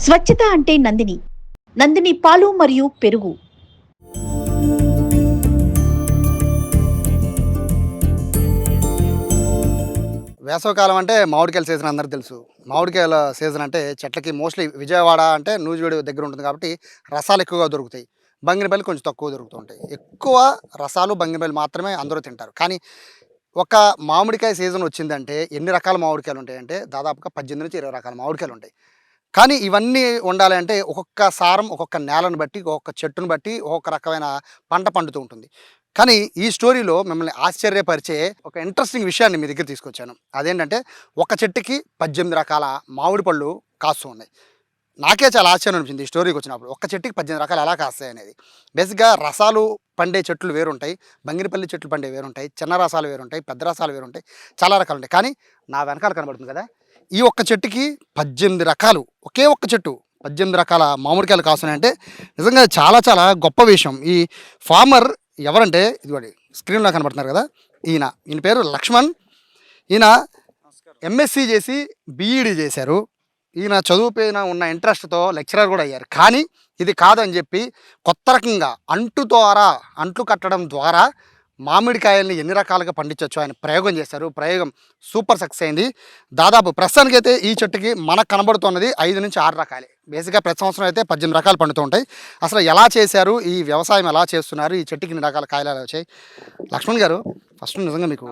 స్వచ్ఛత అంటే నందిని. నందిని పాలు మరియు పెరుగు. వేసవికాలం అంటే మామిడికాయల సీజన్ అందరికీ తెలుసు. మామిడికాయల సీజన్ అంటే చెట్లకి మోస్ట్‌లీ విజయవాడ అంటే నూజివీడు దగ్గర ఉంటుంది కాబట్టి రసాలు ఎక్కువగా దొరుకుతాయి. బంగినపల్లి కొంచెం తక్కువ దొరుకుతూ ఉంటాయి. ఎక్కువ రసాలు, బంగినపల్లి మాత్రమే అందరూ తింటారు. కానీ ఒక మామిడికాయ సీజన్ వచ్చిందంటే ఎన్ని రకాల మామిడికాయలు ఉంటాయంటే దాదాపుగా 18-20 రకాల మామిడికాయలు ఉంటాయి. కానీ ఇవన్నీ ఉండాలి అంటే ఒక్కొక్క సారం, ఒక్కొక్క నేలను బట్టి, ఒక్కొక్క చెట్టును బట్టి ఒక్కొక్క రకమైన పంట పండుతూ ఉంటుంది. కానీ ఈ స్టోరీలో మిమ్మల్ని ఆశ్చర్యపరిచే ఒక ఇంట్రెస్టింగ్ విషయాన్ని మీ దగ్గర తీసుకొచ్చాను. అదేంటంటే ఒక చెట్టుకి 18 రకాల మామిడి పళ్ళు కాస్తూ ఉన్నాయి. నాకే చాలా ఆశ్చర్యం అనిపించింది ఈ స్టోరీకి వచ్చినప్పుడు. ఒక్క చెట్టుకి 18 రకాలు ఎలా కాస్తాయనేది. బేసిక్‌గా రసాలు పండే చెట్లు వేరుంటాయి. బంగినపల్లి చెట్లు పండే వేరుంటాయి. చిన్న రసాలు వేరుంటాయి. పెద్ద రసాలు వేరుంటాయి. చాలా రకాలుంటాయి. కానీ నా వెనకాల కనబడుతుంది కదా! ఈ ఒక్క చెట్టుకి 18 రకాలు, ఒకే ఒక్క చెట్టు 18 రకాల మామిడికాయలు కాస్తున్నాయంటే నిజంగా చాలా చాలా గొప్ప విషయం. ఈ ఫార్మర్ ఎవరంటే ఇదిగోండి స్క్రీన్‌లో కనబడుతున్నారు కదా! ఈయన పేరు లక్ష్మణ్. ఈయన ఎంఎస్సీ చేసి బీఈడీ చేశారు. ఈయన చదువు పైన ఉన్న ఇంట్రెస్ట్‌తో లెక్చరర్ కూడా అయ్యారు. కానీ ఇది కాదని చెప్పి కొత్త రకంగా అంట్లు కట్టడం ద్వారా మామిడికాయల్ని ఎన్ని రకాలుగా పండించొచ్చో ఆయన ప్రయోగం చేశారు. ప్రయోగం సూపర్ సక్సెస్ అయింది. దాదాపు ప్రస్తుతానికైతే ఈ చెట్టుకి మనకు కనబడుతున్నది 5-6 రకాలే. బేసిక్‌గా ప్రతి సంవత్సరం అయితే 18 రకాలు పండుతూ ఉంటాయి. అసలు ఎలా చేశారు? ఈ వ్యవసాయం ఎలా చేస్తున్నారు? ఈ చెట్టుకి ఇన్ని రకాల కాయలు ఎలా వచ్చాయి? లక్ష్మణ్ గారు ఫస్ట్ నిజంగా మీకు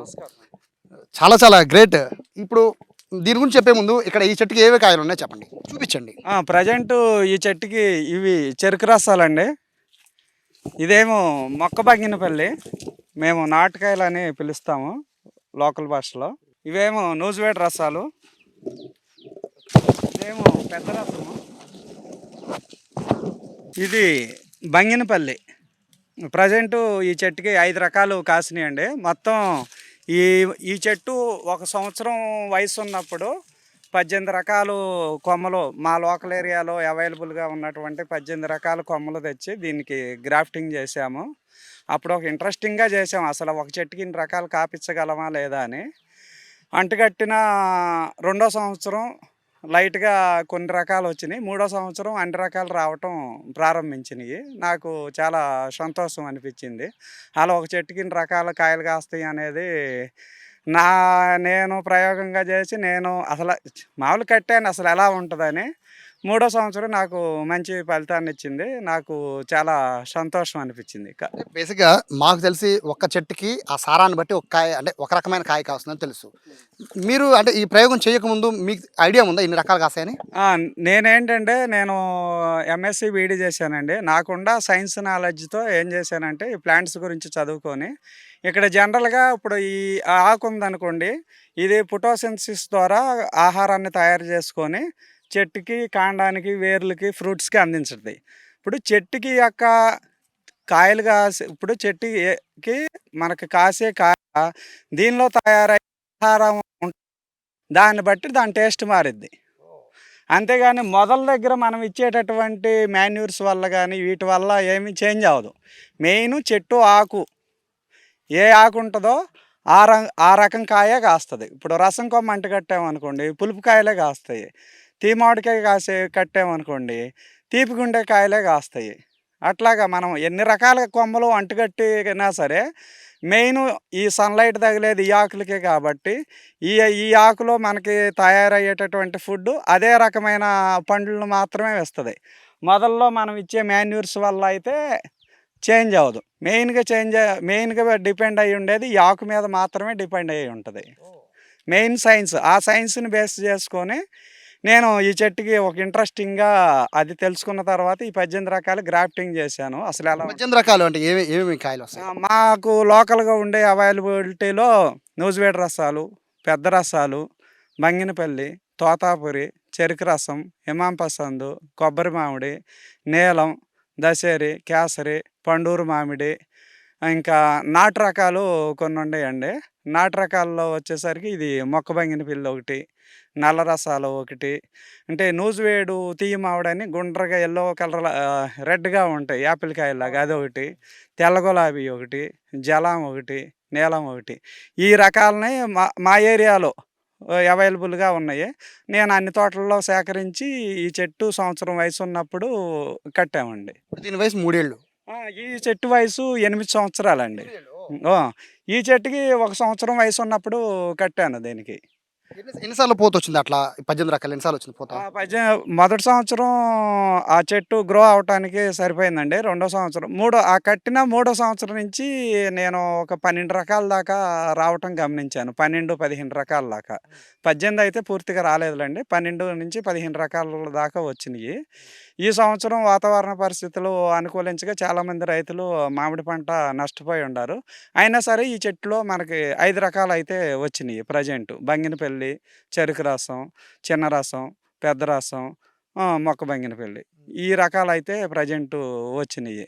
చాలా చాలా గ్రేట్. ఇప్పుడు దీని గురించి చెప్పే ముందు ఇక్కడ ఈ చెట్టుకి ఏవే కాయలు ఉన్నాయో చెప్పండి, చూపించండి. ప్రజెంట్ ఈ చెట్టుకి ఇవి చెరుకు రసాలండి. ఇదేమో మొక్క బంగినపల్లి, మేము నాటుకాయలు అని పిలుస్తాము లోకల్ భాషలో. ఇవేమో నూజివేడ్ రసాలు, ఇదేమో పెద్ద రసము, ఇది బంగినపల్లి. ప్రజెంటు ఈ చెట్టుకి 5 రకాలు కాసినాయండి. మొత్తం ఈ ఈ చెట్టు ఒక సంవత్సరం వయసు ఉన్నప్పుడు 18 రకాలు కొమ్మలు మా లోకల్ ఏరియాలో అవైలబుల్గా ఉన్నటువంటి 18 రకాల కొమ్మలు తెచ్చి దీనికి గ్రాఫ్టింగ్ చేసాము. అప్పుడు ఒక ఇంట్రెస్టింగ్గా చేసాము, అసలు ఒక చెట్టుకి ఇన్ని రకాలు కాపించగలమా లేదా అని. అంటుకట్టిన రెండో సంవత్సరం లైట్గా కొన్ని రకాలు వచ్చినాయి. మూడో సంవత్సరం అన్ని రకాలు రావటం ప్రారంభించినాయి. నాకు చాలా సంతోషం అనిపించింది. అలా ఒక చెట్టుకి ఇన్ని రకాల కాయలు కాస్తాయి అనేది నా నేను ప్రయోగంగా చేసి నేను అసలు మామూలు కట్టాను అసలు ఎలా ఉంటుందని. మూడో సంవత్సరం నాకు మంచి ఫలితాన్ని ఇచ్చింది. నాకు చాలా సంతోషం అనిపించింది. బేసిక్‌గా మాకు తెలిసి ఒక్క చెట్టుకి ఆ సారాన్ని బట్టి ఒక కాయ అంటే ఒక రకమైన కాయ కాస్తుందని తెలుసు. మీరు అంటే ఈ ప్రయోగం చేయకముందు మీకు ఐడియా ఉందా ఇన్ని రకాలు కాస్తాయని? నేనేంటంటే నేను ఎంఎస్సి బీఈడీ చేశానండి. నాకుండా సైన్స్ నాలెడ్జ్తో ఏం చేశానంటే ఈ ప్లాంట్స్ గురించి చదువుకొని ఇక్కడ జనరల్గా ఇప్పుడు ఈ ఆకు ఉందనుకోండి, ఇది ఫోటోసింథసిస్ ద్వారా ఆహారాన్ని తయారు చేసుకొని చెట్టుకి, కాండానికి, వేర్లకి, ఫ్రూట్స్కి అందించుతుంది. ఇప్పుడు చెట్టుకి యొక్క కాయలు ఇప్పుడు చెట్టుకి మనకి కాసే కాయ దీనిలో తయారయ్యే ఆహారం దాన్ని బట్టి దాని టేస్ట్ మారిద్ది. అంతేగాని మొదల దగ్గర మనం ఇచ్చేటటువంటి మాన్యూర్స్ వల్ల కానీ వీటి వల్ల ఏమీ చేంజ్ అవ్వదు. మెయిన్ చెట్టు ఆకు ఏ ఆకు ఉంటుందో ఆ రకం కాయే కాస్తుంది. ఇప్పుడు రసం కొమ్మ అంటు కట్టామనుకోండి పులుపు కాయలే కాస్తాయి. మామిడికాయ కట్టామనుకోండి తీపి గుండె కాయలే కాస్తాయి. అట్లాగా మనం ఎన్ని రకాల కొమ్మలు అంటుకట్టినా సరే మెయిన్ ఈ సన్లైట్ తగిలేది ఈ ఆకులకే కాబట్టి ఈ ఆకులో మనకి తయారయ్యేటటువంటి ఫుడ్ అదే రకమైన పండ్లను మాత్రమే వేస్తుంది. మొదల్లో మనం ఇచ్చే మాన్యూర్స్ వల్ల అయితే చేంజ్ అవ్వదు. మెయిన్గా డిపెండ్ అయ్యి ఉండేది ఈ ఆకు మీద మాత్రమే డిపెండ్ అయ్యి ఉంటుంది. మెయిన్ సైన్స్, ఆ సైన్స్ని బేస్ చేసుకొని నేను ఈ చెట్టుకి ఒక ఇంట్రెస్టింగ్గా అది తెలుసుకున్న తర్వాత ఈ 18 రకాలు గ్రాఫ్టింగ్ చేశాను. అసలు ఎలా 18 రకాలు అంటే ఏమేమి కాయలు వస్తాయి? మాకు లోకల్గా ఉండే అవైలబిలిటీలో నూజివేడ్ రసాలు, పెద్ద రసాలు, బంగినపల్లి, తోతాపురి, చెరుకు రసం, ఇమాం పసందు, కొబ్బరి మామిడి, నీలం, దశేరి, కేసరి, పండూరు మామిడి, ఇంకా నాటు రకాలు కొన్ని ఉన్నాయండి. నాటు రకాల్లో వచ్చేసరికి ఇది మొక్క బంగినపల్లి ఒకటి, నల్ల రసాలు ఒకటి, అంటే నూజివేడు తీయ మామిడని గుండ్రగా ఎల్లో కలర్ రెడ్గా ఉంటాయి యాపిల్ కాయలాగా అదొకటి, తెల్ల గులాబీ ఒకటి, జలాం ఒకటి, నీలం ఒకటి. ఈ రకాలని మా ఏరియాలో అవైలబుల్‌గా ఉన్నాయి. నేను అన్ని తోటల్లో సేకరించి ఈ చెట్టు సంవత్సరం వయసు ఉన్నప్పుడు కట్టామండి. ఇప్పుడు దీని వయసు 3 ఏళ్ళు. ఈ చెట్టు వయసు 8 సంవత్సరాలండి. 8 ఏళ్ళు. ఆ! ఈ చెట్టుకి 1 సంవత్సరం వయసు ఉన్నప్పుడు కట్టాను దీనికి. ఎన్ని సార్లు పూతొచ్చింది అట్లా? 18 రకాలు ఎన్ని సార్లు వచ్చింది పూత? మొదటి సంవత్సరం ఆ చెట్టు గ్రో అవ్వటానికి సరిపోయిందండి. రెండో సంవత్సరం కట్టిన మూడో సంవత్సరం నుంచి నేను ఒక 12 రకాల దాకా రావటం గమనించాను. 12, 15 రకాల దాకా. 18 అయితే పూర్తిగా రాలేదులెండి. 12-15 రకాల దాకా వచ్చినియి. ఈ సంవత్సరం వాతావరణ పరిస్థితులు అనుకూలించగా చాలామంది రైతులు మామిడి పంట నష్టపోయి ఉండారు. అయినా సరే ఈ చెట్టులో మనకి 5 రకాలైతే వచ్చినియి ప్రెజెంట్. బంగినపల్లి, చెరుకు రసం, చిన్న రసం, పెద్ద రసం, మొక్క బంగినపల్లి. ఈ రకాలైతే ప్రెజెంటు వచ్చినియి.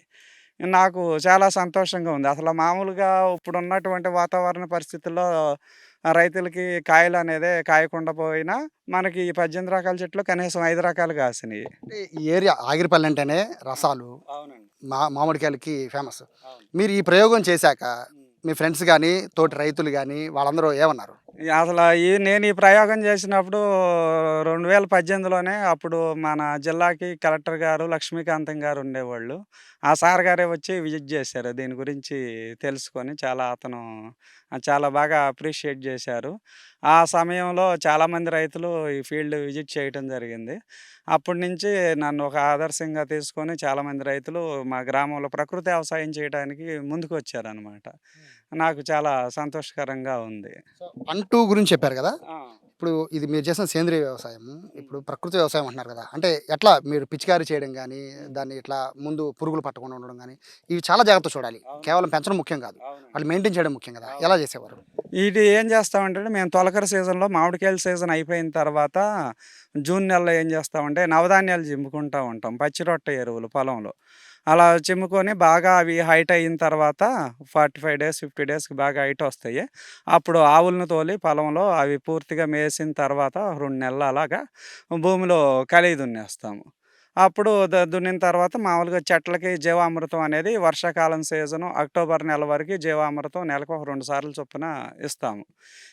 నాకు చాలా సంతోషంగా ఉంది. అసలు మామూలుగా ఇప్పుడున్నటువంటి వాతావరణ పరిస్థితుల్లో రైతులకి కాయలనేదే కాయకుండా పోయినా, మనకి ఈ 18 రకాల చెట్లు కనీసం 5 రకాలు కాసినియి. అంటే ఈ ఏరియా ఆగిరిపల్లి అంటేనే రసాలు, అవునండి. మామిడికాయలకి ఫేమస్. అవును. మీరు ఈ ప్రయోగం చేశాక మీ ఫ్రెండ్స్ గానీ, తోటి రైతులు గానీ వాళ్ళందరూ ఏమన్నారు? నేను ఈ ప్రయోగం చేసినప్పుడు 2018లోనే అప్పుడు మన జిల్లాకి కలెక్టర్ గారు, లక్ష్మీకాంతం గారు ఉండేవాళ్ళు. ఆ సార్ గారే వచ్చి విజిట్ చేశారు. దీని గురించి తెలుసుకొని చాలా బాగా అప్రిషియేట్ చేశారు. ఆ సమయంలో చాలామంది రైతులు ఈ ఫీల్డ్ విజిట్ చేయటం జరిగింది. అప్పటి నుంచి నన్ను ఒక ఆదర్శంగా తీసుకొని చాలామంది రైతులు మా గ్రామంలో ప్రకృతి వ్యవసాయం చేయడానికి ముందుకొచ్చారనమాట. నాకు చాలా సంతోషకరంగా ఉంది. సో 1, 2 గురించి చెప్పారు గదా! ఆ! ఇప్పుడు ఇది మీరు చేసిన సేంద్రియ వ్యవసాయం, ఇప్పుడు ప్రకృతి వ్యవసాయం అంటున్నారు కదా! అంటే ఎట్లా మీరు పిచికారీ చేయడం గానీ, దాన్ని ఇట్లా ముందు పురుగులు పట్టకుండా ఉండడం గానీ, ఇవి చాలా జాగ్రత్తగా చూడాలి. కేవలం పెంచడం ముఖ్యం కాదు. అవునండి. వాళ్ళు మెయింటైన్ చేయడం ముఖ్యం కదా! ఎలా చేసేవారు? ఇది ఏం చేస్తామంటే మేము తొలకరి సీజన్‌లో మామిడికాయల సీజన్ అయిపోయిన తర్వాత జూన్ నెలలో ఏం చేస్తామంటే నవధాన్యాలు జిమ్ముకుంటా ఉంటాం. పచ్చి రొట్ట ఎరువులు పొలంలో. అలా చిమ్ముకొని బాగా అవి హైట్ అయిన తర్వాత 45 డేస్, 50 డేస్‌కి బాగా హైట్ వస్తాయి. అప్పుడు ఆవులను తోలి పొలంలో అవి పూర్తిగా మేసిన తర్వాత 2 నెలలు అలాగా భూమిలో కలియ దున్నేస్తాము. అప్పుడు దున్నిన తర్వాత మామూలుగా చెట్లకి జీవామృతం అనేది వర్షాకాలం సీజను అక్టోబర్ నెల వరకు జీవామృతం నెలకు ఒక 2 సార్లు చొప్పున ఇస్తాము.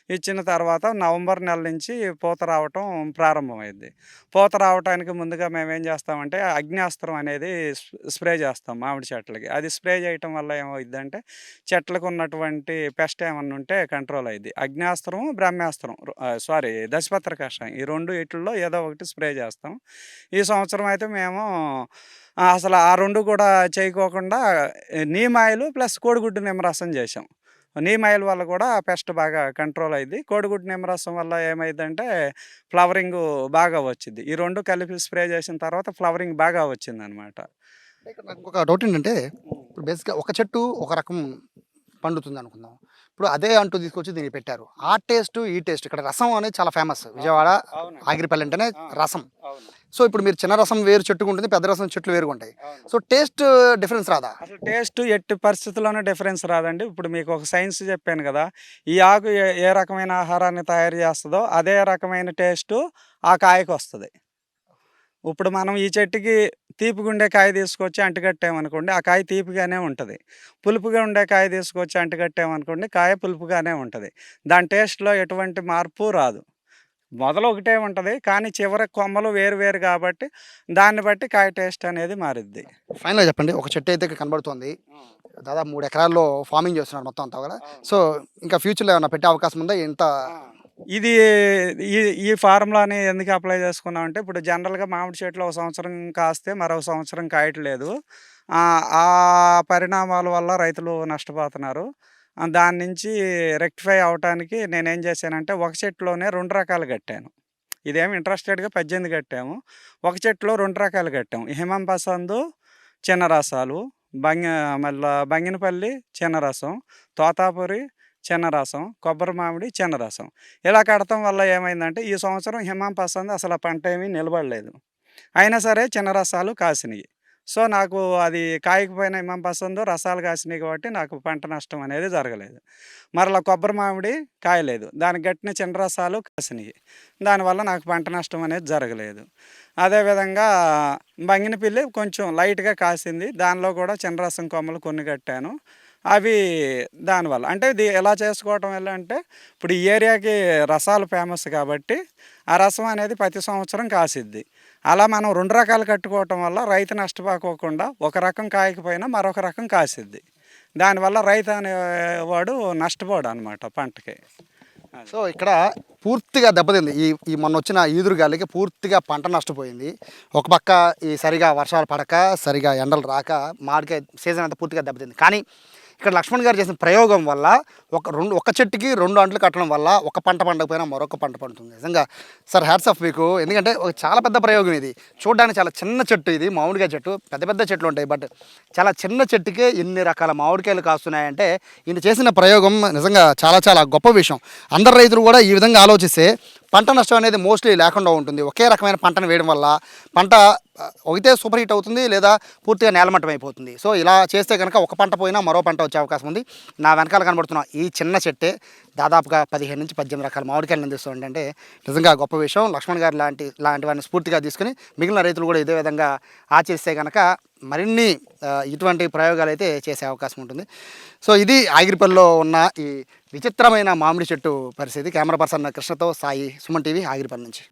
ఇచ్చిన తర్వాత నవంబర్ నెల నుంచి పూత రావటం ప్రారంభమైద్ది. పూత రావటానికి ముందుగా మేమేం చేస్తామంటే అగ్న్యాస్త్రం అనేది స్ప్రే చేస్తాం మామిడి చెట్లకి. అది స్ప్రే చేయటం వల్ల ఏమవుద్దంటే చెట్లకు ఉన్నటువంటి పెస్ట్ ఏమన్నా ఉంటే కంట్రోల్ అయ్యిద్ది. అగ్న్యాస్త్రం, బ్రహ్మాస్త్రం దశపత్ర కషాయం ఈ 2 ఈటిల్లో ఏదో ఒకటి స్ప్రే చేస్తాం. ఈ సంవత్సరం అయితే మేము అసలు ఆ 2 కూడా చేయకోకుండా నీమ్ ఆయిల్ ప్లస్ కోడిగుడ్డు నిమ్మరసం చేశాం. నీమ్ ఆయిల్ వల్ల కూడా పెస్ట్ బాగా కంట్రోల్ అయ్యిద్ది. కోడిగుడ్డు నిమ్మరసం వల్ల ఏమైద్దంటే ఫ్లవరింగు బాగా వచ్చిద్ది. ఈ 2 కలిపి స్ప్రే చేసిన తర్వాత ఫ్లవరింగ్ బాగా వచ్చిందనమాట. ఇక్కడ నాకు ఒక డౌట్ ఏంటంటే, ఇప్పుడు బేసిక్‌గా ఒక చెట్టు ఒక రకం పండుతుందనుకుందాం. ఇప్పుడు అదే అంటూ తీసుకొచ్చి దీనికి పెట్టారు. ఆ టేస్టు, ఈ టేస్ట్ ఇక్కడ రసం అనేది చాలా ఫేమస్. విజయవాడ, అవునండి. ఆగిరిపల్లి అంటేనే రసం. అవును. సో ఇప్పుడు మీరు చిన్న రసం వేరు చెట్టుకు ఉంటుంది, పెద్ద రసం చెట్లు వేరుగా ఉంటాయి. అవును. సో టేస్ట్ డిఫరెన్స్ రాదా? అసలు టేస్ట్ ఎట్టి పరిస్థితుల్లోనూ డిఫరెన్స్ రాదండి. ఇప్పుడు మీకు ఒక సైన్స్ చెప్పాను గదా! ఈ ఆకు ఏ ఏ రకమైన ఆహారాన్ని తయారు చేస్తదో అదే రకమైన టేస్టు ఆ కాయకొస్తది. ఇప్పుడు మనం ఈ చెట్టుకి తీపిగా ఉండే కాయ తీసుకొచ్చి అంటుకట్టామనుకోండి, ఆ కాయ తీపిగానే ఉంటది. పులుపుగా ఉండే కాయ తీసుకొచ్చి అంటుకట్టామనుకోండి, కాయ పులుపుగానే ఉంటది. దాని టేస్ట్‌లో ఎటువంటి మార్పు రాదు. మొదలు ఒకటే ఉంటది. కానీ చివరి కొమ్మలు వేరు వేరు కాబట్టి దాన్ని బట్టి కాయ టేస్ట్ అనేది మారిద్ది. ఫైనల్‌గా చెప్పండి. ఒక చెట్టు అయితే ఇక్కడ కనబడుతోంది. దాదాపు 3 ఎకరాల్లో ఫార్మింగ్ చేస్తున్నారు మొత్తం అంతా గూడా. సో ఇంకా ఫ్యూచర్‌లో ఏమన్నా పెట్టే అవకాశం ఉందా? ఇది ఈ ఈ ఫార్ములాని ఎందుకు అప్లై చేసుకున్నామంటే, ఇప్పుడు జనరల్‌గా మామిడి చెట్లు ఒక సంవత్సరం కాస్తే మరో సంవత్సరం కాయట్లేదు. ఆ పరిణామాల వల్ల రైతులు నష్టపోతున్నారు. దాని నుంచి రెక్టిఫై అవ్వటానికి నేనేం చేశానంటే, ఒక చెట్టులోనే 2 రకాలు కట్టాను. ఇదేమో ఇంట్రెస్టెడ్‌గా 18 కట్టాము. ఒక చెట్టులో 2 రకాలు కట్టాము. హిమం పసందు చిన్న రసాలు, బంగినపల్లి చిన్న రసం, తోతాపురి చిన్న రసం, కొబ్బరి మామిడి చిన్న రసం. ఇలా కడతం వల్ల ఏమైందంటే, ఈ సంవత్సరం హిమం పసందు అసలు పంట ఏమీ నిలబడలేదు. అయినా సరే చిన్న రసాలు కాసినియి. సో, నాకు అది కాయకపోయిన హిమం పసందు రసాలు కాసినియి కాబట్టి నాకు పంట నష్టం అనేది జరగలేదు. మరలా కొబ్బరి మామిడి కాయలేదు. దానికి గట్టిన చిన్న రసాలు కాసినియి. దానివల్ల నాకు పంట నష్టం అనేది జరగలేదు. అదేవిధంగా బంగినపిల్లి కొంచెం లైట్‌గా కాసింది. దానిలో కూడా చిన్న రసం కొమ్మలు కొన్ని కట్టాను. అవి దానివల్ల అంటే ఇది ఎలా చేసుకోవటం వల్ల అంటే ఇప్పుడు ఈ ఏరియాకి రసాలు ఫేమస్ కాబట్టి ఆ రసం అనేది ప్రతి సంవత్సరం కాసిద్ది. అలా మనం 2 రకాలు కట్టుకోవటం వల్ల రైతు నష్టపోకోకుండా ఒక రకం కాయకపోయినా మరొక రకం కాసిద్ది. దానివల్ల రైతు అనేవాడు నష్టపోడనమాట పంటకి. సో ఇక్కడ పూర్తిగా దెబ్బతింది. ఈ ఈ మొన్న వచ్చిన ఈదురు గాలికి పూర్తిగా పంట నష్టపోయింది. ఒక పక్క ఈ సరిగా వర్షాలు పడక, సరిగా ఎండలు రాక మామిడికాయ సీజన్ అంతా పూర్తిగా దెబ్బతింది. కానీ ఇక్కడ లక్ష్మణ్ గారు చేసిన ప్రయోగం వల్ల ఒక చెట్టుకి 2 అంట్లు కట్టడం వల్ల ఒక పంట పండకపోయినా మరొక పంట పండుతుంది. నిజంగా సార్ హ్యాట్స్ ఆఫ్ మీకు. ఎందుకంటే ఒక చాలా పెద్ద ప్రయోగం ఇది. చూడడానికి చాలా చిన్న చెట్టు ఇది, మామిడికాయ చెట్టు. పెద్ద పెద్ద చెట్లు ఉంటాయి, బట్ చాలా చిన్న చెట్టుకే ఇన్ని రకాల మామిడికాయలు కాస్తున్నాయంటే ఈయన చేసిన ప్రయోగం నిజంగా చాలా చాలా గొప్ప విషయం. అందరు రైతులు కూడా ఈ విధంగా ఆలోచిస్తే పంట నష్టం అనేది మోస్ట్లీ లేకుండా ఉంటుంది. ఒకే రకమైన పంటను వేయడం వల్ల పంట ఒకటే సూపర్ హిట్ అవుతుంది, లేదా పూర్తిగా నేలమట్టం అయిపోతుంది. సో ఇలా చేస్తే కనుక ఒక పంట పోయినా మరో పంట వచ్చే అవకాశం ఉంది. నా వెనకాల కనబడుతున్న ఈ చిన్న చెట్టే దాదాపుగా 15 నుంచి 18 రకాల మామిడికాయలు అందిస్తుంది. అంటే నిజంగా గొప్ప విషయం. లక్ష్మణ్ గారు లాంటి వారిని స్ఫూర్తిగా తీసుకుని మిగిలిన రైతులు కూడా ఇదే విధంగా ఆచరిస్తే కనుక మరిన్ని ఇటువంటి ప్రయోగాలు అయితే చేసే అవకాశం ఉంటుంది. సో ఇది ఆగిరిపల్లిలో ఉన్న ఈ విచిత్రమైన మామిడి చెట్టు పరిస్థితి. కెమెరా పర్సన్ కృష్ణతో సాయి, సుమన్ టీవీ, ఆగిరిపల్లి నుంచి.